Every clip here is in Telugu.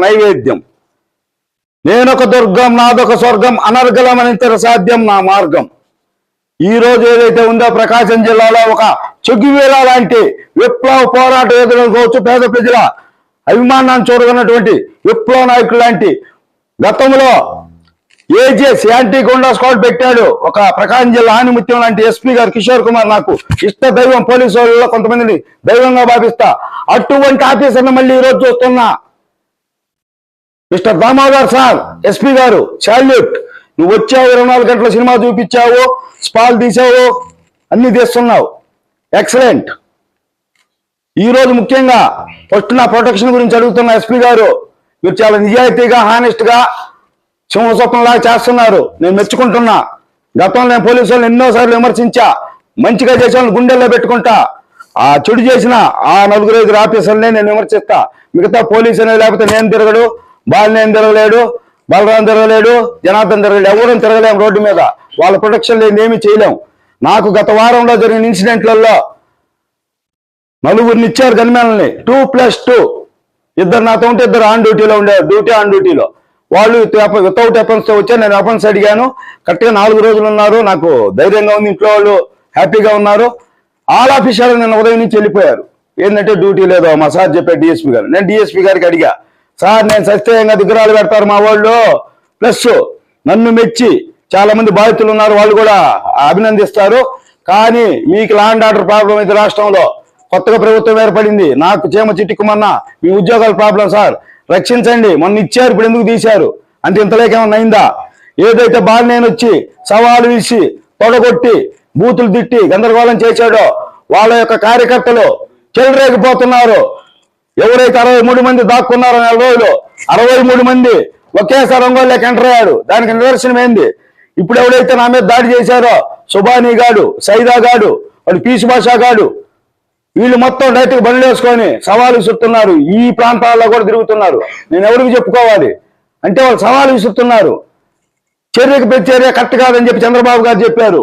నైవేద్యం. నేనొక దుర్గం నాదొక స్వర్గం అనర్గళమనితర సాధ్యం నా మార్గం. ఈ రోజు ఏదైతే ఉందో ప్రకాశం జిల్లాలో ఒక చెగ్గువేల లాంటి విప్లవ పోరాట యోధులు కావచ్చు, పేద ప్రజల అభిమానాన్ని చూడగన్నటువంటి విప్లవ నాయకులు లాంటి గతంలో ఏజెస్ యాంటీ గుండా స్క్వాడ్ పెట్టాడు ఒక ప్రకాశం జిల్లా ఆనిముత్యం లాంటి ఎస్పీ గారు కిషోర్ కుమార్. నాకు ఇష్ట దైవం, పోలీసు వాళ్ళలో కొంతమందిని దైవంగా భావిస్తా. అటువంటి ఆఫీసర్ని మళ్ళీ ఈ రోజు చూస్తున్నా. మిస్టర్ దామోదర్ సార్ ఎస్పీ గారు, సాల్యూట్. నువ్వు వచ్చావు, 24 గంటల సినిమా చూపించావు, స్పాల్ తీసావు, అన్ని తీస్తున్నావు, ఎక్సలెంట్. ఈ రోజు ముఖ్యంగా ఫస్ట్ నా ప్రొటెక్షన్ గురించి అడుగుతున్న ఎస్పీ గారు, మీరు చాలా నిజాయితీగా, హానెస్ట్ గా సింహస్వప్నంలాగా చేస్తున్నారు. నేను మెచ్చుకుంటున్నా. గతంలో నేను పోలీసు వాళ్ళని ఎన్నోసార్లు విమర్శించా. మంచిగా చేసిన గుండెల్లో పెట్టుకుంటా. ఆ చెడు చేసిన ఆ 4-5 ఆఫీసర్లనే నేను విమర్శిస్తా. మిగతా పోలీసు అనేది లేకపోతే నేను తిరగడు, బాలినేని తిరగలేడు, బలరాం తిరగలేడు, జనార్దన్ తిరగలేడు, ఎవరూ తిరగలేము రోడ్డు మీద. వాళ్ళ ప్రొటెక్షన్ లేని ఏమీ చేయలేం. నాకు గత వారంలో జరిగిన ఇన్సిడెంట్లలో 4 ఇచ్చారు గన్మెన్లని, 2+2. 2 నాతో ఉంటే 2 ఆన్ డ్యూటీలో ఉండేవారు, డ్యూటీ ఆన్ డ్యూటీలో. వాళ్ళు వితౌట్ వెపన్స్ తో వచ్చారు. నేను వెపన్స్ అడిగాను. కరెక్ట్గా 4 రోజులు ఉన్నారు. నాకు ధైర్యంగా ఉంది. ఇంట్లో వాళ్ళు హ్యాపీగా ఉన్నారు. ఆల్ ఆఫీసర్లు నిన్న ఉదయం నుంచి వెళ్ళిపోయారు. ఏంటంటే డ్యూటీ లేదో మా సార్ చెప్పారు డిఎస్పీ గారు. నేను డిఎస్పీ గారికి అడిగా, సార్ నేను సత్యంగా దిగ్గరాలు పెడతారు మా వాళ్ళు, ప్లస్ నన్ను మెచ్చి చాలా మంది బాధితులు ఉన్నారు, వాళ్ళు కూడా అభినందిస్తారు. కానీ మీకు లా అండ్ ఆర్డర్ ప్రాబ్లం అయితే రాష్ట్రంలో కొత్తగా ప్రభుత్వం ఏర్పడింది, నాకు చీమ చిట్టుకుమన్నా మీ ఉద్యోగాల ప్రాబ్లం సార్, రక్షించండి. మొన్న ఇచ్చారు, ఇప్పుడు ఎందుకు తీశారు అంటే ఇంతలేకేమన్నా అయిందా? ఏదైతే బాలినేని వచ్చి సవాలు విసి తొడగొట్టి బూతులు తిట్టి గందరగోళం చేశాడో వాళ్ళ యొక్క కార్యకర్తలు చెలరేగిపోతున్నారు. ఎవరైతే 63 మంది దాక్కున్నారో 4 రోజులు 63 మంది ఒకేసారి రంగోల్లోకి ఎంటర్ అయ్యాడు. దానికి నిదర్శనం ఏంది? ఇప్పుడు ఎవరైతే నా మీద దాడి చేశారో సుబానీ గాడు, సైదా గాడు, వాడు పీసు భాషా గాడు, వీళ్ళు మొత్తం డైరెక్ట్గా బండ్లు వేసుకొని సవాలు విసురుతున్నారు. ఈ ప్రాంతాల్లో కూడా తిరుగుతున్నారు. నేను ఎవరికి చెప్పుకోవాలి అంటే వాళ్ళు సవాలు విసురుతున్నారు. చర్యకు ప్రతి చర్య కరెక్ట్ కాదని చెప్పి చంద్రబాబు గారు చెప్పారు.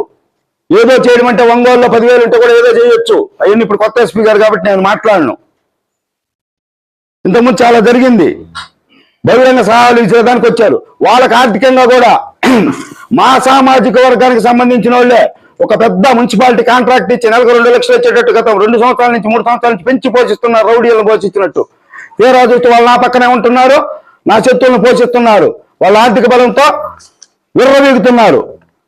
ఏదో చేయడం అంటే ఒంగోలులో 10,000 ఉంటే కూడా ఏదో చేయొచ్చు. అవన్నీ ఇప్పుడు కొత్త ఎస్పీ గారు కాబట్టి నేను మాట్లాడను. ఇంతకుముందు చాలా జరిగింది. బహిరంగ సహాయాలు ఇచ్చేదానికి వచ్చారు. వాళ్ళకి ఆర్థికంగా కూడా మా సామాజిక వర్గానికి సంబంధించిన వాళ్ళే ఒక పెద్ద మున్సిపాలిటీ కాంట్రాక్ట్ ఇచ్చి నెలకు 2 లక్షలు వచ్చేటట్టు గతం 2 సంవత్సరాల నుంచి 3 సంవత్సరాల నుంచి పెంచి పోషిస్తున్నారు. రౌడీలను పోషించినట్టు. తీరా చూస్తే వాళ్ళు నా పక్కనే ఉంటున్నారు, నా శత్రువులను పోషిస్తున్నారు. వాళ్ళ ఆర్థిక బలంతో విర్రవీగుతున్నారు.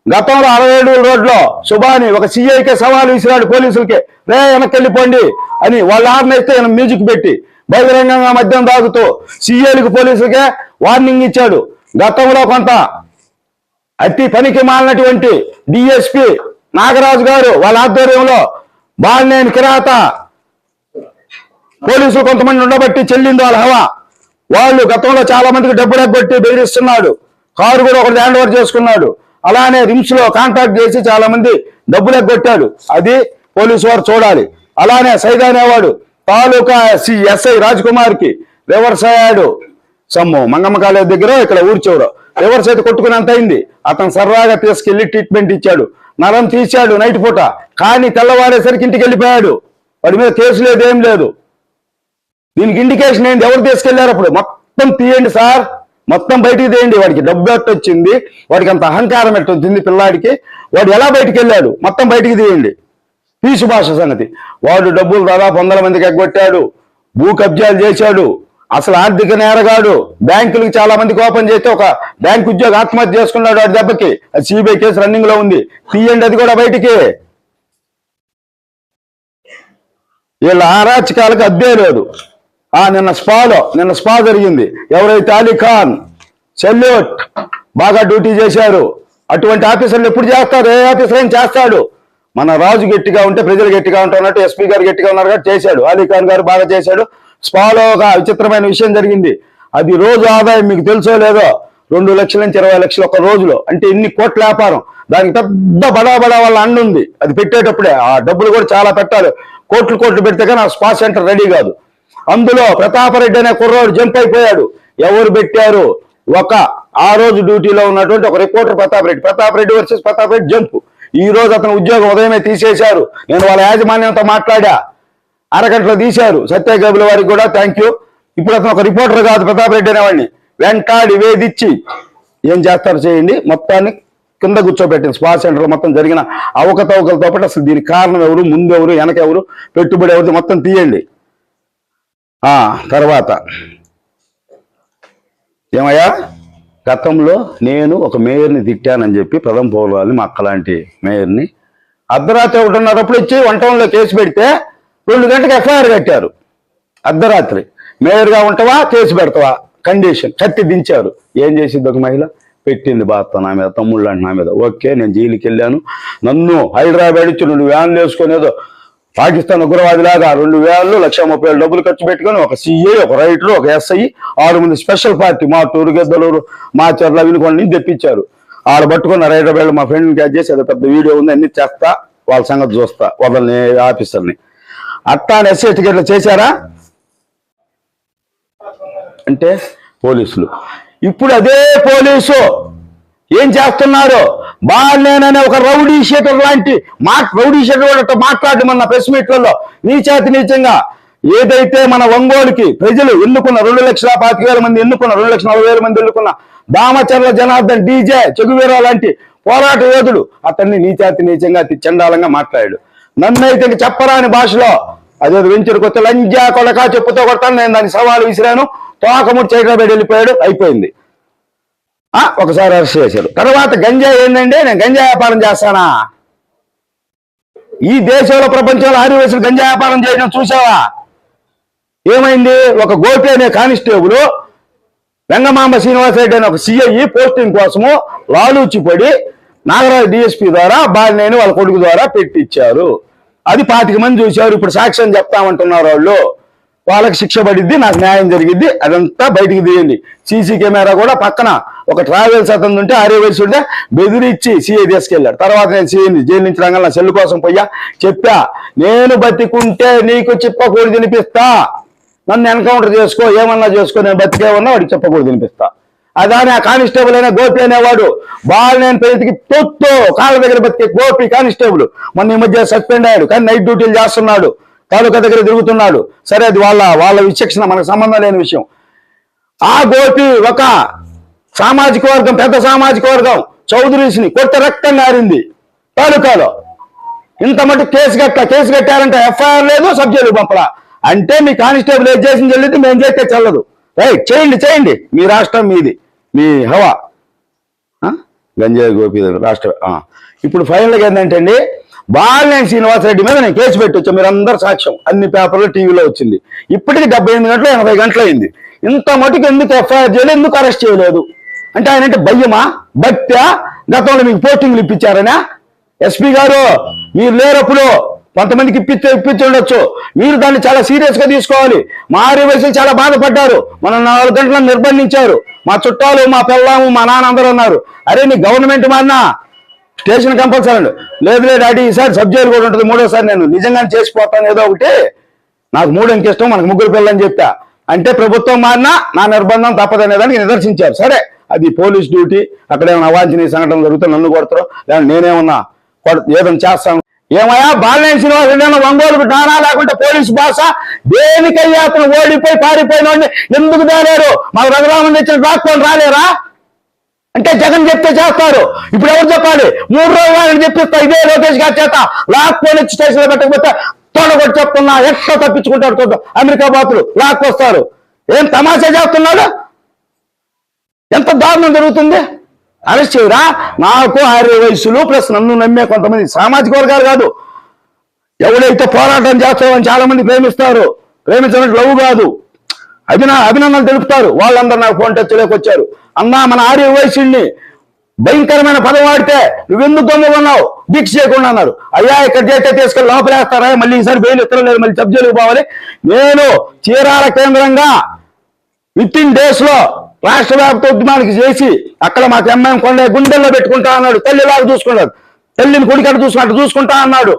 గతంలో 67 రోడ్లో సుబాని ఒక సిఐకే సవాలు విసిరాడు పోలీసులకి, రే వెనక్కి వెళ్ళిపోండి అని. వాళ్ళు ఆర్నేస్తే మ్యూజిక్ పెట్టి బహిరంగంగా మద్యం తాగుతూ సిఐలకు పోలీసులకే వార్నింగ్ ఇచ్చాడు. గతంలో కొంత అతి పనికి మాలినటువంటి డిఎస్పీ నాగరాజు గారు వాళ్ళ ఆధ్వర్యంలో బాలినేని కిరాత పోలీసులు కొంతమంది ఉండబట్టి చెల్లింది వాళ్ళ హవా. వాళ్ళు గతంలో చాలా మందికి డబ్బులు ఎగ్గొట్టి బెదిరిస్తున్నాడు. కారు కూడా ఒకటి హ్యాండ్ ఓవర్ చేసుకున్నాడు. అలానే రిమ్స్ లో కాంటాక్ట్ చేసి చాలా మంది డబ్బులు ఎగ్గొట్టాడు. అది పోలీసు వారు చూడాలి. అలానే సైదా అనేవాడు తాలూకా ఎస్ఐ రాజ్ కుమార్ కి రివర్స్ అయ్యాడు. సమ్ము మంగమ్మ కాలేజ్ దగ్గర ఇక్కడ ఊరి చివర రివర్స్ అయితే కొట్టుకునేంత అయింది. అతను సర్రాగా తీసుకెళ్లి ట్రీట్మెంట్ ఇచ్చాడు. నరం తీశాడు నైట్ పూట. కానీ తెల్లవారేసరికి ఇంటికి వెళ్ళిపోయాడు. వాడి మీద కేసు లేదు, ఏం లేదు. దీనికి ఇండికేషన్ ఏంటి? ఎవరు తీసుకెళ్లారు? అప్పుడు మొత్తం తీయండి సార్, మొత్తం బయటికి తీయండి. వాడికి డబ్బు ఎట్టొచ్చింది, వాడికి అంత అహంకారం ఎట్టొచ్చింది పిల్లాడికి, వాడు ఎలా బయటికి వెళ్ళాడు మొత్తం బయటికి తీయండి. పీసు భాష సంగతి. వాడు డబ్బులు దాదాపు 100 మందికి ఎగ్గొట్టాడు, భూ కబ్జాలు చేశాడు, అసలు ఆర్థిక నేరగాడు. బ్యాంకులకు చాలా మందికి ఓపెన్ చేస్తే ఒక బ్యాంక్ ఉద్యోగి ఆత్మహత్య చేసుకున్నాడు వాడి దెబ్బకి. అది సిబిఐ కేసు రన్నింగ్ లో ఉంది, తీయండి అది కూడా బయటికి. వీళ్ళ అరాచకాలకు అద్దే లేదు. నిన్న స్పా జరిగింది. ఎవరైతే అలీ ఖాన్ సెల్యూట్ బాగా డ్యూటీ చేశారు. అటువంటి ఆఫీసర్లు ఎప్పుడు చేస్తారు? ఏ ఆఫీసర్ ఏం చేస్తాడు? మన రాజు గట్టిగా ఉంటే ప్రజలు గట్టిగా ఉంటున్నట్టు ఎస్పీ గారు గట్టిగా ఉన్నారు కాబట్టి చేశాడు. అలీ ఖాన్ గారు బాగా చేశాడు. స్పాలో ఒక విచిత్రమైన విషయం జరిగింది. అది రోజు ఆదాయం మీకు తెలుసో లేదో 2 లక్షల నుంచి 20 లక్షలు ఒక రోజులో. అంటే ఇన్ని కోట్ల వ్యాపారం. దానికి పెద్ద బడా వాళ్ళ అండు ఉంది. అది పెట్టేటప్పుడే ఆ డబ్బులు కూడా చాలా పెట్టాలి. కోట్లు పెడితే కానీ ఆ స్పా సెంటర్ రెడీ కాదు. అందులో ప్రతాపరెడ్డి అనే కుర్రోడు జంప్ అయిపోయాడు. ఎవరు పెట్టారు? ఆ రోజు డ్యూటీలో ఉన్నటువంటి ఒక reporter Pratap Reddy versus Pratap Reddy jump. ఈ రోజు అతను ఉద్యోగం ఉదయమే తీసేశారు. నేను వాళ్ళ యాజమాన్యంతో మాట్లాడా, అరగంటలో తీశారు. సత్యగోబుల వారికి కూడా థ్యాంక్ యూ. ఇప్పుడు అతను ఒక రిపోర్టర్ కాదు, ప్రతాప్ రెడ్డి అనేవాడిని వెంటాడి వేధించి ఏం చేస్తారు చేయండి, మొత్తాన్ని కింద కూర్చోబెట్టింది. స్పా సెంటర్లో మొత్తం జరిగిన అవకతవకలతో పాటు అసలు దీనికి కారణం ఎవరు, ముందెవరు, వెనకెవరు, పెట్టుబడి ఎవరు మొత్తం తీయండి. తర్వాత ఏమయ్యా, గతంలో నేను ఒక మేయర్ని తిట్టానని చెప్పి ప్రథమ పౌరాలని మా అక్కలాంటి మేయర్ని అర్ధరాత్రి 1:30 ఇచ్చి 1 కేసు పెడితే 2 గంటలకు ఎఫ్ఐఆర్ కట్టారు. అర్ధరాత్రి మేయర్గా ఉంటావా కేసు పెడతావా కండిషన్ కట్టి దించారు. ఏం చేసింది ఒక మహిళ, పెట్టింది బాధ నా మీద, తమ్ముళ్ళు అంటే నా మీద. ఓకే, నేను జైలుకి వెళ్ళాను, నన్ను హైదరాబాద్ ఇచ్చి 2 వ్యాన్లు వేసుకునేదో పాకిస్తాన్ ఉగ్రవాదిలాగా 2 వ్యాన్లు 1,30,000 డబ్బులు ఖర్చు పెట్టుకుని ఒక సిఐ, ఒక రైటర్, ఒక ఎస్ఐ, 6 మంది స్పెషల్ పార్టీ మా టూరు గెద్దలూరు మా చర్ల వినుకొని తెప్పించారు. ఆడ పట్టుకున్న రైటర్ మా ఫ్రెండ్ని క్యాచ్ చేసి అదే పెద్ద వీడియో ఉంది, అన్ని చేస్తా, వాళ్ళ సంగతి చూస్తా, వాళ్ళని ఆఫీసర్ని అట్టా ఎస్సీ టికెట్లు చేశారా అంటే పోలీసులు. ఇప్పుడు అదే పోలీసు ఏం చేస్తున్నారు, బాలేననే ఒక రౌడీ షీటర్ లాంటి రౌడీ షీటర్ కూడా మాట్లాడడం మన ప్రెస్ మీట్లలో నీచాతి నీచంగా. ఏదైతే మన ఒంగోలుకి ప్రజలు ఎన్నుకున్న 2,25,000 మంది ఎన్నుకున్న 2,40,000 మంది ఎన్నుకున్న దామచర్ల జనార్దన్ డీజే చెగువీరా లాంటి పోరాట యోధుడు అతన్ని నీచాతి నీచంగా చండాలంగా మాట్లాడాడు. నన్నైతే చెప్పరాని భాషలో అదే వెంచర్కి వస్తే లంజా కొడక చెప్పుతో కొడతాను, నేను దాన్ని సవాలు విసిరాను, తోకముడి హైదరాబాద్ వెళ్ళిపోయాడు, అయిపోయింది. ఒకసారి అరెస్ట్ చేశారు. తర్వాత గంజాయి ఏంటంటే నేను గంజాయి వ్యాపారం చేస్తానా, ఈ దేశంలో ప్రపంచంలో 6 వయసులు గంజాయి వ్యాపారం చేయడం చూసావా? ఏమైంది, ఒక గోపి అనే కానిస్టేబుల్ వెంగమాంబ శ్రీనివాసరెడ్డి అనే ఒక సిఐ పోస్టింగ్ కోసము లాలూచిపడి నాగరాజు డిఎస్పీ ద్వారా బాలినేని వాళ్ళ కొడుకు ద్వారా పెట్టించారు. అది 25 మంది చూశారు. ఇప్పుడు సాక్ష్యం చెప్తామంటున్నారు వాళ్ళు, వాళ్ళకి శిక్ష పడిద్ది, నాకు న్యాయం జరిగిద్ది, అదంతా బయటికి తీయండి. సీసీ కెమెరా కూడా పక్కన ఒక ట్రావెల్స్ అతను ఉంటే 6 వయసు ఉంటే బెదిరించి సిఐ తీసుకెళ్ళాడు. తర్వాత నేను సిఐని జైలు నుంచి రంగంలో సెల్లు కోసం పోయా చెప్పా, నేను బతికుంటే నీకు చెప్పకూడదు తినిపిస్తా, నన్ను ఎన్కౌంటర్ చేసుకో, ఏమన్నా చేసుకో, నేను బతికే ఉన్నా వాడికి చెప్పకూడదు తినిపిస్తా. అదాని ఆ కానిస్టేబుల్ అయినా గోపి అనేవాడు బాలినేని పెళ్లికి తొత్తు కాళ్ళ దగ్గర బతికే గోపి కానిస్టేబుల్ మొన్న ఈ మధ్య సస్పెండ్ అయ్యాడు, కానీ నైట్ డ్యూటీలు చేస్తున్నాడు, తాలూకా దగ్గర తిరుగుతున్నాడు. సరే, అది వాళ్ళ విచక్షణ, మనకు సంబంధం లేని విషయం. ఆ గోపి ఒక సామాజిక వర్గం, పెద్ద సామాజిక వర్గం చౌదరీస్ని కొత్త రక్తం నారింది తాలూకాలో. ఇంత మటు కేసు కట్టారంటే ఎఫ్ఐఆర్ లేదు, సబ్ జైలు పంపలా. అంటే మీ కానిస్టేబుల్ ఏం చేసింది చెల్లింది, మేము చేస్తే చెల్లదు. రైట్, చేయండి, మీ రాష్ట్రం మీది, మీ హవా. గంజాయి గోపి రాష్ట్ర. ఇప్పుడు ఫైనల్గా ఏంటంటే అండి, బాలినేని శ్రీనివాసరెడ్డి మీద నేను కేసు పెట్టొచ్చా, మీరు అందరు సాక్ష్యం, అన్ని పేపర్లు టీవీలో వచ్చింది. ఇప్పటికి 78 గంటలు 80 గంటలు అయింది. ఇంత మటుకు ఎందుకు ఎఫ్ఐఆర్ చేయలేదు, ఎందుకు అరెస్ట్ చేయలేదు అంటే ఆయన అంటే భయమా, భక్త్యా, గతంలో మీకు పోస్టింగ్లు ఇప్పించారనా? ఎస్పీ గారు మీరు లేరప్పుడు కొంతమందికి ఇప్పించి ఉండొచ్చు, మీరు దాన్ని చాలా సీరియస్ గా తీసుకోవాలి. మా 6 వయసులు చాలా బాధపడ్డారు, మనం 4 గంటలను నిర్బంధించారు, మా చుట్టాలు, మా పిల్లము, మా నాన్న అందరూ అన్నారు, అరే నీ గవర్నమెంట్ మారినా స్టేషన్ కంపల్సరీ అండి. లేదు డాడీ ఈసారి సబ్ జైలు కూడా ఉంటుంది, 3వసారి నేను నిజంగానే చేసిపోతాను ఏదో ఒకటి, నాకు 3 అంకె ఇష్టం, మనకు 3 పిల్లలని చెప్పా. అంటే ప్రభుత్వం మారినా నా నిర్బంధం తప్పదనేదానికి నిదర్శించారు. సరే, అది పోలీస్ డ్యూటీ, అక్కడ ఏమైనా అవాంఛనీయ సంఘటనలు జరుగుతాయి, నన్ను కొడతారు, లేదా నేనేమన్నా ఏదైనా చేస్తాను. ఏమయ్యా, బాలినేని శ్రీనివాసరెడ్డి ఒంగోలుకు నానా లేకుంటే పోలీసు భాష దేనికయ్యా అతను ఓడిపోయి పారిపోయిన వాడిని ఎందుకు తేలేరు? మాకు రఘురామన్ తెచ్చిన రాక్కొని రాలేరా అంటే జగన్ చెప్తే చేస్తారు. ఇప్పుడు ఎవరు చెప్పాలి? 3 రోజులు చెప్పిస్తా, ఇదే లోకేష్ గారి చేత లాక్కొని వచ్చి స్టేషన్లో పెట్టకపోతే తొడగొట్టి చెప్తున్నా, ఎట్లా తప్పించుకుంటారు చూద్దాం. అమెరికా బాతులు లాక్కొస్తారు. ఏం తమాషా చేస్తున్నాడు? ఎంత దారుణం జరుగుతుంది? అరెస్ట్ చేయరా? నాకు 6 వయసులు ప్లస్ నన్ను నమ్మే కొంతమంది సామాజిక వర్గాలు కాదు, ఎవడైతే పోరాటం చేస్తామని చాలా మంది ప్రేమిస్తారు, ప్రేమించినట్టు లవ్ కాదు, అభినందనలు తెలుపుతారు, వాళ్ళందరూ నాకు ఫోన్ టచ్ వచ్చారు. అన్నా, మన 6 వయసుని భయంకరమైన పదం వాడితే నువ్వెందుకు దొంగకున్నావు, దీక్ష చేయకుండా అన్నారు. అయ్యా, ఇక్కడ చేస్తే తీసుకెళ్ళి లోపలేస్తారా, మళ్ళీ ఈసారి బెయిల్ ఎత్తలేదు, మళ్ళీ సబ్ జైలుకు పోవాలి. నేను చీరాల కేంద్రంగా వితిన్ డేస్ లో రాష్ట్ర వ్యాప్త ఉద్యమానికి చేసి అక్కడ మాకు ఎంఐఎం కొండ గుండెల్లో పెట్టుకుంటా అన్నాడు. తల్లిలాగా చూసుకున్నాడు, తల్లిని కొడుకట్టు చూసుకున్నట్టు చూసుకుంటా అన్నాడు.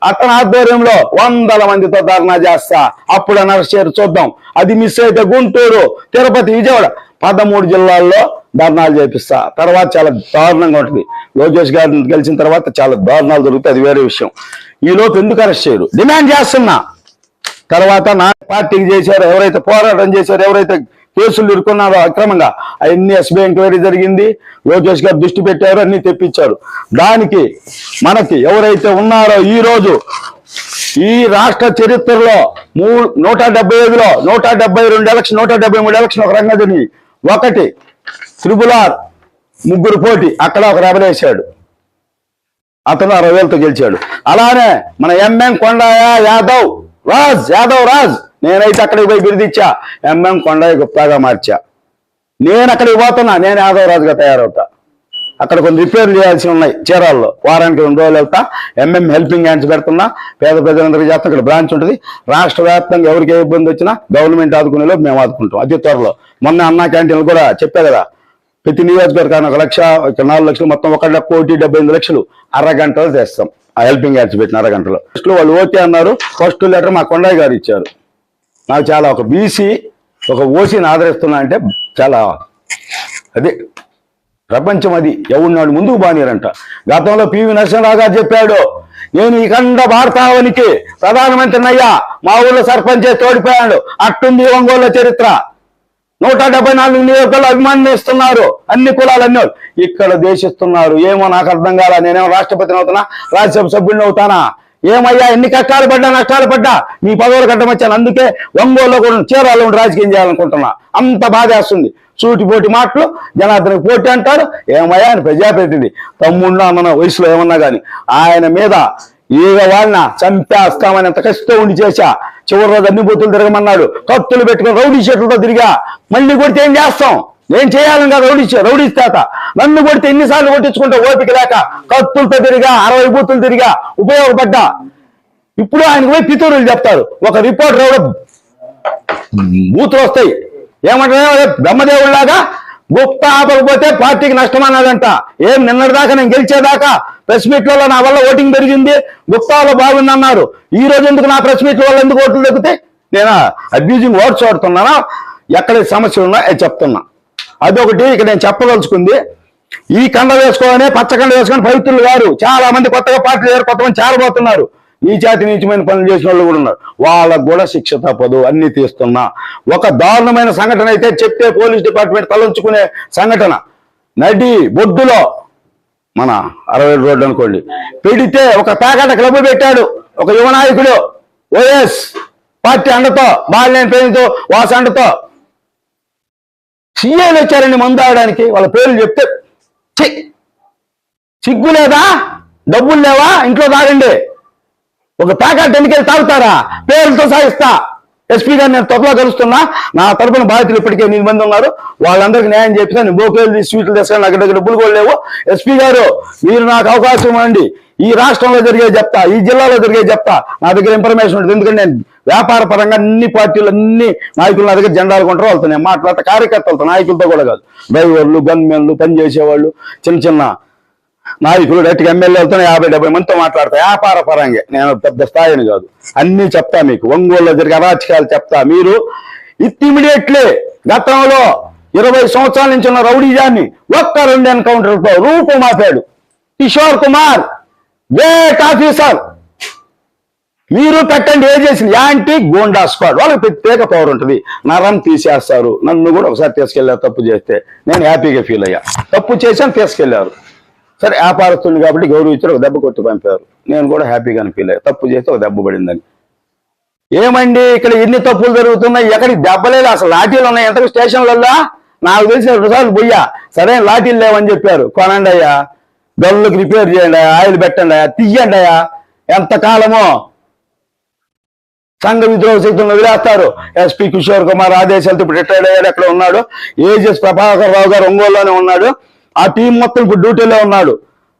అతని ఆధ్వర్యంలో 100 మందితో ధర్నా చేస్తా, అప్పుడు అరెస్ట్ చేయరు చూద్దాం. అది మిస్ అయితే గుంటూరు, తిరుపతి, విజయవాడ 13 జిల్లాల్లో ధర్నాలు చేపిస్తా. తర్వాత చాలా దారుణంగా ఉంటుంది. లోకేష్ గారిని గెలిచిన తర్వాత చాలా దారుణాలు జరుగుతాయి, అది వేరే విషయం. ఈ లోపు ఎందుకు అరెస్ట్ చేయరు డిమాండ్ చేస్తున్నా. తర్వాత నా పార్టీకి చేశారో, ఎవరైతే పోరాటం చేశారో, ఎవరైతే కేసులు ఇరుక్కున్నారో అక్రమంగా, అవన్నీ ఎస్బీఐ ఎంక్వైరీ జరిగింది. లోకేష్ గారు దృష్టి పెట్టారు, అన్ని తెప్పించారు. దానికి మనకి ఎవరైతే ఉన్నారో ఈ రోజు ఈ రాష్ట్ర చరిత్రలో 175లో 172 ఎలక్షన్, 173 ఎలక్షన్ ఒక రంగా జరిగింది. ఒకటి త్రిపులార్, ముగ్గురు పోటీ, అక్కడ ఒక రెబలేశాడు, అతను 60,000తో గెలిచాడు. అలానే మన ఎంఎం కొండయ్య యాదవ్ రాజ్, నేనైతే అక్కడికి పోయి బిరుదిచ్చా, ఎంఎం కొండయ్య గుప్తాగా మార్చా. నేను అక్కడికి పోతున్నా, నేను యాదవ్ రాజుగా తయారవుతా. అక్కడ కొన్ని రిపేర్లు చేయాల్సి ఉన్నాయి చీరాల్లో, వారానికి 2 రోజులు వెళ్తా. ఎంఎం హెల్పింగ్ హ్యాండ్స్ పెడుతున్నా, పేద ప్రజలందరికీ చేస్తాం. ఇక్కడ బ్రాంచ్ ఉంటుంది, రాష్ట్ర వ్యాప్తంగా ఎవరికి ఏ ఇబ్బంది వచ్చినా గవర్నమెంట్ ఆదుకునేలో మేము ఆదుకుంటాం అతి త్వరలో. మొన్న అన్నా క్యాంటీన్లు కూడా చెప్పా కదా, ప్రతి నియోజకవర్గానికి 1 లక్ష, 4 లక్షలు, మొత్తం 1,75,00,000 అరగంటలో తెస్తాం. ఆ హెల్పింగ్ హ్యాండ్స్ పెట్టిన అరగంటలో. ఫస్ట్ వాళ్ళు ఓకే అన్నారు. ఫస్ట్ లెటర్ మా కొండయ్య గారు ఇచ్చారు. నాకు చాలా ఒక బీసీ, ఒక ఓసీని ఆదరిస్తున్నా అంటే చాలా అది ప్రపంచం. అది ఎవరినాడు ముందుకు బానిరంట. గతంలో పివి నరసింహరావు గారు చెప్పాడు, నేను ఈ ఖండ భారతావనికి ప్రధానమంత్రిని అయ్యా, మా ఊళ్ళో సర్పంచ్ తోడిపోయాడు. అట్టుంది ఒంగోలు చరిత్ర. 174 నియోజకవర్గాలు అభిమానిస్తున్నారు, అన్ని కులాలన్నీ ఇక్కడ దేశిస్తున్నారు. ఏమో నాకు అర్థం కాల. నేనేమో రాష్ట్రపతిని అవుతానా, రాజ్యసభ సభ్యుడిని అవుతానా? ఏమయ్యా ఎన్ని కష్టాలు పడ్డా, నష్టాలు పడ్డా నీ పదవులు కట్టమొచ్చాను. అందుకే ఒంగోలులో కూడా చీరాల్లో రాజకీయం చేయాలనుకుంటున్నా. అంత బాధేస్తుంది. సూటిపోటి మాటలు, జనార్దనకి పోటీ అంటారు. ఏమయ్యా అని ప్రజాప్రతినిధి, తమ్ముడు అన్న వయసులో ఏమన్నా కానీ ఆయన మీద ఈగ వాళ్ళ చంపేస్తామని ఎంత కసితో ఉండి చేశా. చివరి రోజు అన్ని బూతులు తిరగమన్నాడు. కత్తులు పెట్టుకుని రౌడీ షర్టులతో తిరిగా. మళ్ళీ కొడితే ఏం చేస్తాం? నేను చేయాలని కదా రౌడీ తాత. నన్ను కొడితే ఎన్నిసార్లు కొట్టించుకుంటా ఓపిక లేక కత్తులతో తిరిగా, 60 బూతులు తిరిగా, ఉపయోగపడ్డా. ఇప్పుడు ఆయనకు పోయి పితూరులు చెప్తారు. ఒక రిపోర్టర్ ఎవరో బూతులు వస్తాయి, ఏమంటారు బ్రహ్మదేవుడిలాగా గుప్తా ఆపకపోతే పార్టీకి నష్టం అన్నాడంట. ఏం నిన్నటిదాకా నేను గెలిచేదాకా ప్రెస్ మీట్లలో నా వల్ల ఓటింగ్ పెరిగింది, గుప్తాలో బాగుందన్నారు. ఈ రోజు ఎందుకు నా ప్రెస్ మీట్ల వల్ల ఎందుకు ఓట్లు తగ్గుతాయి? నేను అబ్యూజింగ్ వర్డ్స్ వాడుతున్నానా? ఎక్కడ సమస్యలు ఉన్నా అది చెప్తున్నా. అదొకటి ఇక్కడ నేను చెప్పదలుచుకుంది. ఈ కండ వేసుకోవాలని, పచ్చకండ వేసుకొని పవిత్రులు గారు చాలా మంది కొత్తగా పార్టీలు చేరు, కొంతమంది చేరబోతున్నారు. నీచమైన పనులు చేసిన వాళ్ళు కూడా ఉన్నారు. వాళ్ళకు కూడా శిక్ష తప్పదు. అన్ని తీస్తున్నా. ఒక దారుణమైన సంఘటన అయితే చెప్తే పోలీస్ డిపార్ట్మెంట్ తలంచుకునే సంఘటన. నడి బొడ్డులో మన 60 రోడ్డు అనుకోండి, పెడితే ఒక పేకాట క్లబ్ పెట్టాడు ఒక యువ నాయకుడు, ఓఎస్ పార్టీ అండతో, బాలినేని పేరుతో, వాస అండతో. సీఏలు వచ్చారండి మందు ఆడడానికి. వాళ్ళ పేర్లు చెప్తే సిగ్గు లేదా? డబ్బులు లేవా? ఇంట్లో తాగండి. ఒక ప్యాకెట్ ఎన్నికలు తాగుతారా? పేర్లతో సాగిస్తా. ఎస్పీ గారు నేను త్వరలో కలుస్తున్నా. నా తరపున బాధితులు ఇప్పటికే 8 మంది ఉన్నారు. వాళ్ళందరికీ న్యాయం చెప్పినా. నేను బోకేలు స్వీట్లు తెస్తాను, నాకు దగ్గర డబ్బులు కూడా లేవు. ఎస్పీ గారు మీరు నాకు అవకాశం ఇవ్వండి. ఈ రాష్ట్రంలో జరిగే చెప్తా, ఈ జిల్లాలో జరిగే చెప్తా. నా దగ్గర ఇన్ఫర్మేషన్ ఉంటుంది. ఎందుకంటే నేను వ్యాపార పరంగా అన్ని పార్టీలు, అన్ని నాయకులు నా దగ్గర జెండాలు కొంటారు. వాళ్ళతో నేను మాట్లాడతా. కార్యకర్తలతో, నాయకులతో కూడా కాదు. డ్రైవర్లు, గన్మెన్లు, పనిచేసేవాళ్ళు, చిన్న నాయకులు, డైరెక్ట్గా ఎమ్మెల్యేలతో 50-70 మందితో మాట్లాడతా. వ్యాపార పరంగా నేను పెద్ద స్థాయిని కాదు. అన్ని చెప్తా మీకు. ఒంగోలులో జరిగే అరాచకాలు చెప్తా. మీరు ఇమ్మీడియట్లీ గతంలో 20 సంవత్సరాల నుంచి ఉన్న రౌడీజాన్ని ఒక్క 2 ఎన్కౌంటర్తో రూపుమాపాడు కిషోర్ కుమార్, గ్రేట్ ఆఫీసర్. మీరు పెట్టండి ఏజెన్సీ యాంటీ గోండా స్క్వాడ్. వాళ్ళకి ప్రత్యేక పవర్ ఉంటుంది. నరం తీసేస్తారు. నన్ను కూడా ఒకసారి తీసుకెళ్లారు తప్పు చేస్తే. నేను హ్యాపీగా ఫీల్ అయ్యా. తప్పు చేశాను, తీసుకెళ్లారు. సరే వ్యాపారస్తుంది కాబట్టి గౌరవించారు, ఒక దెబ్బ కొట్టి పంపారు. నేను కూడా హ్యాపీగానే ఫీల్ అయ్యా. తప్పు చేస్తే ఒక దెబ్బ పడిందని. ఏమండి ఇక్కడ ఎన్ని తప్పులు జరుగుతున్నాయి? ఎక్కడికి దెబ్బలేదు. అసలు లాఠీలు ఉన్నాయి ఎంత స్టేషన్లలో? నాకు తెలిసిన 2 సార్లు పోయా. సరే లాఠీలు లేవని చెప్పారు. కొనండి అయ్యా, గల్లుకి రిపేర్ చేయండి అయ్యా, ఆయిల్ పెట్టండి అయ్యా, తీయండి అయ్యా. ఎంతకాలమో సంఘ విద్రోహ శక్తులను వదిలేస్తారు. ఎస్పీ కిషోర్ కుమార్ ఆదేశాలతో ఇప్పుడు రిటైర్డ్ అయ్యాడు. ఎక్కడ ఉన్నాడు? ఏజెస్ ప్రభాకర్ రావు గారు ఒంగోలులోనే ఉన్నాడు. ఆ టీం మొత్తం ఇప్పుడు డ్యూటీలో ఉన్నాడు.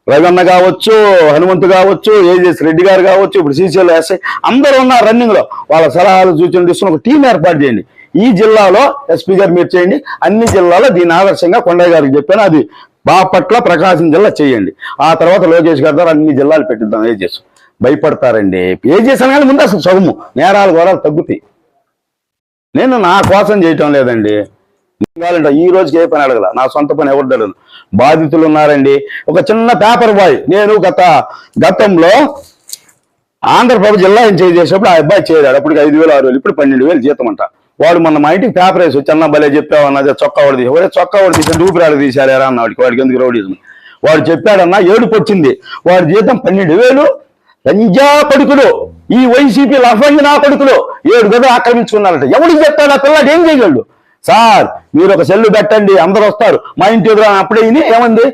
రవన్న కావచ్చు, హనుమంతు కావచ్చు, ఏజెస్ రెడ్డి గారు కావచ్చు, ఇప్పుడు సీసీఎల్ ఎస్ఐ అందరూ ఉన్నారు రన్నింగ్ లో. వాళ్ళ సలహాలు సూచనలు తీసుకుని ఒక టీం ఏర్పాటు చేయండి. ఈ జిల్లాలో ఎస్పీ గారు మీరు చేయండి. అన్ని జిల్లాలో దీని ఆదర్శంగా కొండయ్య గారికి చెప్పాను. అది బాపట్ల, ప్రకాశం జిల్లా చేయండి. ఆ తర్వాత లోకేష్ గారి ద్వారా అన్ని జిల్లాలు పెట్టిద్దాం. ఏజెస్ భయపడతారండి. ఏజెస్ అనగానే ముందు అసలు సొగము నేరాలు ఘోరాలు తగ్గుతాయి. నేను నా కోసం చేయటం లేదండి. కావాలంటే ఈ రోజుకి ఏ పని అడగల. నా సొంత పని ఎవరు తెలియదు. బాధితులు ఉన్నారండి. ఒక చిన్న పేపర్ బాయ్. నేను గతంలో ఆంధ్రప్రదేశ్ జిల్లా ఇన్ఛార్జ్ చేసినప్పుడు ఆ అబ్బాయి చేరాడు. అప్పటికి 5,000 6,000, ఇప్పుడు 12,000 జీతం అంట. వాడు మొన్న మా ఇంటికి పేపర్ వేసి వచ్చి, అన్న భలే చెప్పావన్నది, చొక్కా వాడు తీసి, ఒరే చొక్కా వాడు తీసి ఊపిరాలు తీశారా అన్న. వాడికి ఎందుకు రౌడీజం. వాడు చెప్పాడన్నా, ఏడుపు వచ్చింది. వాడి జీతం 12,000. లంజా కొడుకులు, ఈ వైసీపీ లఫంగినా కొడుకులు 7 గదులు ఆక్రమించుకున్నారట. ఎవరికి చెప్తాడు ఆ పిల్లాడు? ఏం చేయగలడు? సార్ మీరు ఒక సెల్లు పెట్టండి, అందరూ వస్తారు. మా ఇంటి ఎదురు అప్పుడే ఏమంది,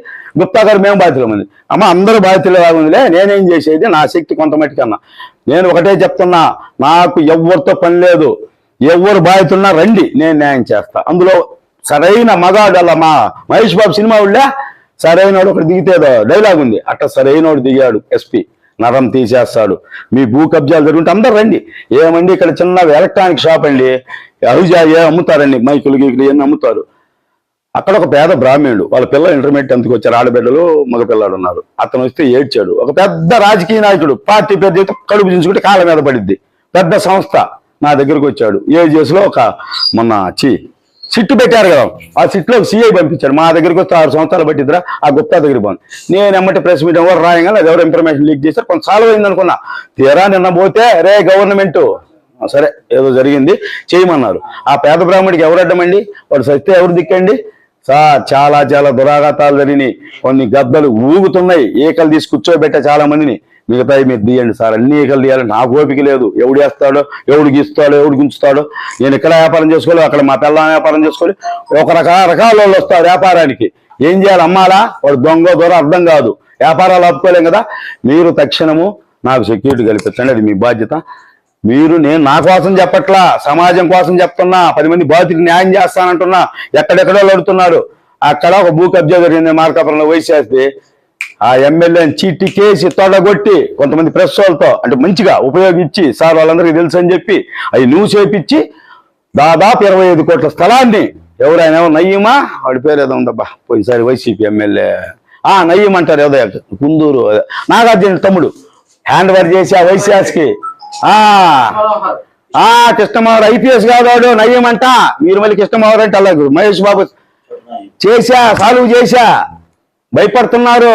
గుప్తా గారు మేము బాధ్యతలు ఉంది. అమ్మ అందరూ బాధ్యతలు లాగుందిలే, నేనేం చేసేది, నా శక్తి కొంత మట్టికన్నా. నేను ఒకటే చెప్తున్నా, నాకు ఎవరితో పని లేదు. ఎవరు బాధ్యతలున్నా రండి, నేను న్యాయం చేస్తా. అందులో సరైన మగాడు అలా మా మహేష్ బాబు సినిమా ఉళ్ళే సరైనోడు ఒకటి దిగితే డైలాగ్ ఉంది, అట్లా సరైనోడు దిగాడు ఎస్పీ. నరం తీసేస్తాడు. మీ భూ కబ్జాలు జరుగుంటే అందరు రండి. ఏమండి ఇక్కడ చిన్న ఎలక్ట్రానిక్ షాప్ అండి, అవిజా అమ్ముతారండి, మైకులు గీకులు ఏమన్నా అమ్ముతారు. అక్కడ ఒక పేద బ్రాహ్మణుడు, వాళ్ళ పిల్లలు ఇంటర్మీడియట్ ఎందుకు వచ్చారు, ఆడబిడ్డలు మగపిల్లాడు ఉన్నారు. అతను వస్తే ఏడ్చాడు. ఒక పెద్ద రాజకీయ నాయకుడు, పార్టీ పేరు చెప్తే కడుపు దించుకుంటే కాళ్ళ మీద పడిద్ది, పెద్ద సంస్థ నా దగ్గరకు వచ్చాడు. ఏజెస్లో ఒక మొన్న సిట్టు పెట్టారు కదా, ఆ సిట్లో ఒక సిఐ పంపించాడు. మా దగ్గరికి వస్తే 6 సంవత్సరాలు పట్టిద్దిరా, ఆ గుప్తా దగ్గర పోను. నేను ఎమ్మటి ప్రెస్ మీట్ ఎవరు రాయంగా అది ఎవరు ఇన్ఫర్మేషన్ లీక్ చేశారు, కొంత సాల్వ్ అయింది అనుకున్నా. తీరా నిన్న పోతే రే గవర్నమెంట్ సరే ఏదో జరిగింది చేయమన్నారు. ఆ పేద బ్రాహ్మడికి ఎవరు అడ్డమండి? వాడు సస్తే ఎవరు దిక్కండి? సార్ చాలా చాలా దురాఘాతాలు జరిగినాయి. కొన్ని గద్దలు ఊగుతున్నాయి, ఈకలు తీసి కూర్చోబెట్టా చాలా మందిని. మిగతాయి మీరు తీయండి సార్, అన్ని ఈకలు తీయాలని నాకు ఓపిక లేదు. ఎవడు వేస్తాడో, ఎవడు గీస్తాడో, ఎవడు గుంచుతాడో. నేను ఇక్కడ వ్యాపారం చేసుకోవాలి, అక్కడ మా పిల్లల వ్యాపారం చేసుకోవాలి. ఒక రకాల వాళ్ళు వస్తారు వ్యాపారానికి. ఏం చేయాలి? అమ్మాలా? వాడు దొంగ దొర అర్థం కాదు. వ్యాపారాలు ఆపుకోలేం కదా. మీరు తక్షణము నాకు సెక్యూరిటీ కల్పించండి, అది మీ బాధ్యత. నేను నా కోసం చెప్పట్లా, సమాజం కోసం చెప్తున్నా. 10 మంది బాధితులకు న్యాయం చేస్తానంటున్నా. ఎక్కడెక్కడో అడుగుతున్నాడు. అక్కడ ఒక భూ కబ్జా జరిగింది మార్కాపురంలో వైసేస్తే, ఆ ఎమ్మెల్యేని చీటికేసి తొడగొట్టి కొంతమంది ప్రెస్ వాళ్ళతో అంటే మంచిగా ఉపయోగించి, సార్ వాళ్ళందరికీ తెలుసు అని చెప్పి అవి నువ్వు చేపించి దాదాపు 25 కోట్ల స్థలాన్ని ఎవరైనా నయ్యమా, వాడి పేరు ఏదో ఉందబ్బా పోయిసారి వైసీపీ ఎమ్మెల్యే నయ్యం అంటారు, ఏదో కుందూరు నాగార్జున తమ్ముడు హ్యాండ్ ఓవర్ చేసి ఆ వైశాస్కి కృష్ణమావర్ ఐపీఎస్ కాదు నయ్యమంట. మీరు మళ్ళీ కృష్ణమావర్ అంటే అలాగే మహేష్ బాబు సాల్వ్ చేశా భయపడుతున్నారు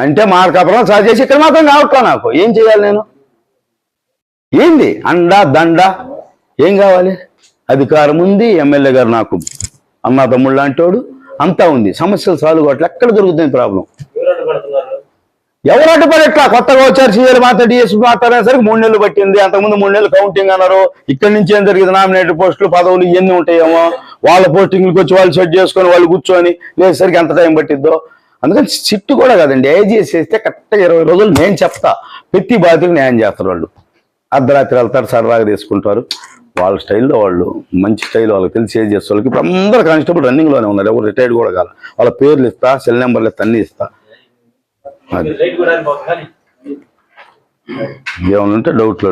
అంటే మార్కాపురం సాల్వ్ చేసి ఇక్కడ మాత్రం కావట్లా. నాకు ఏం చేయాలి? నేను ఏంది అండా దండ ఏం కావాలి? అధికారం ఉంది, ఎమ్మెల్యే గారు నాకు అన్నా తమ్ముళ్ళు లాంటోడు, అంతా ఉంది. సమస్యలు సాల్వ్ కావట్లే. ఎక్కడ దొరుకుతుంది ప్రాబ్లం? ఎవరు అడ్డుపడట్లా? కొత్తగా వచ్చారు సీఎల్ మాత్రం డిఎస్పీ మాట్లాడేసరికి 3 నెలలు పట్టింది. అంతకుముందు 3 నెలలు కౌంటింగ్ అన్నారు. ఇక్కడి నుంచి ఏం జరిగింది? నామినేటెడ్ పోస్టులు పదవులు ఇవన్నీ ఉంటాయేమో, వాళ్ళ పోస్టింగ్లకు వచ్చి వాళ్ళు సెట్ చేసుకొని వాళ్ళు కూర్చొని లేసరికి ఎంత టైం పట్టిద్దో. అందుకని సిట్టు కూడా కదండి, ఏజీఎస్ చేస్తే కరెక్ట్గా 20 రోజులు నేను చెప్తా. ప్రతి బాధ్యతలు న్యాయం చేస్తారు. వాళ్ళు అర్ధరాత్రి వెళ్తారు, సరదాగా తీసుకుంటారు. వాళ్ళ స్టైల్లో వాళ్ళు మంచి స్టైల్ వాళ్ళకి తెలిసి ఏజ్ చేసే వాళ్ళకి. ఇప్పుడు అందరు కానిస్టేబుల్ రన్నింగ్లోనే ఉన్నారు, ఎవరు రిటైర్డ్ కూడా కాదు. వాళ్ళ పేర్లు ఇస్తా, సెల్ నెంబర్లు ఇస్తా, అన్నీ ఇస్తా. అది ఏమన్నా ఉంటే డౌట్లు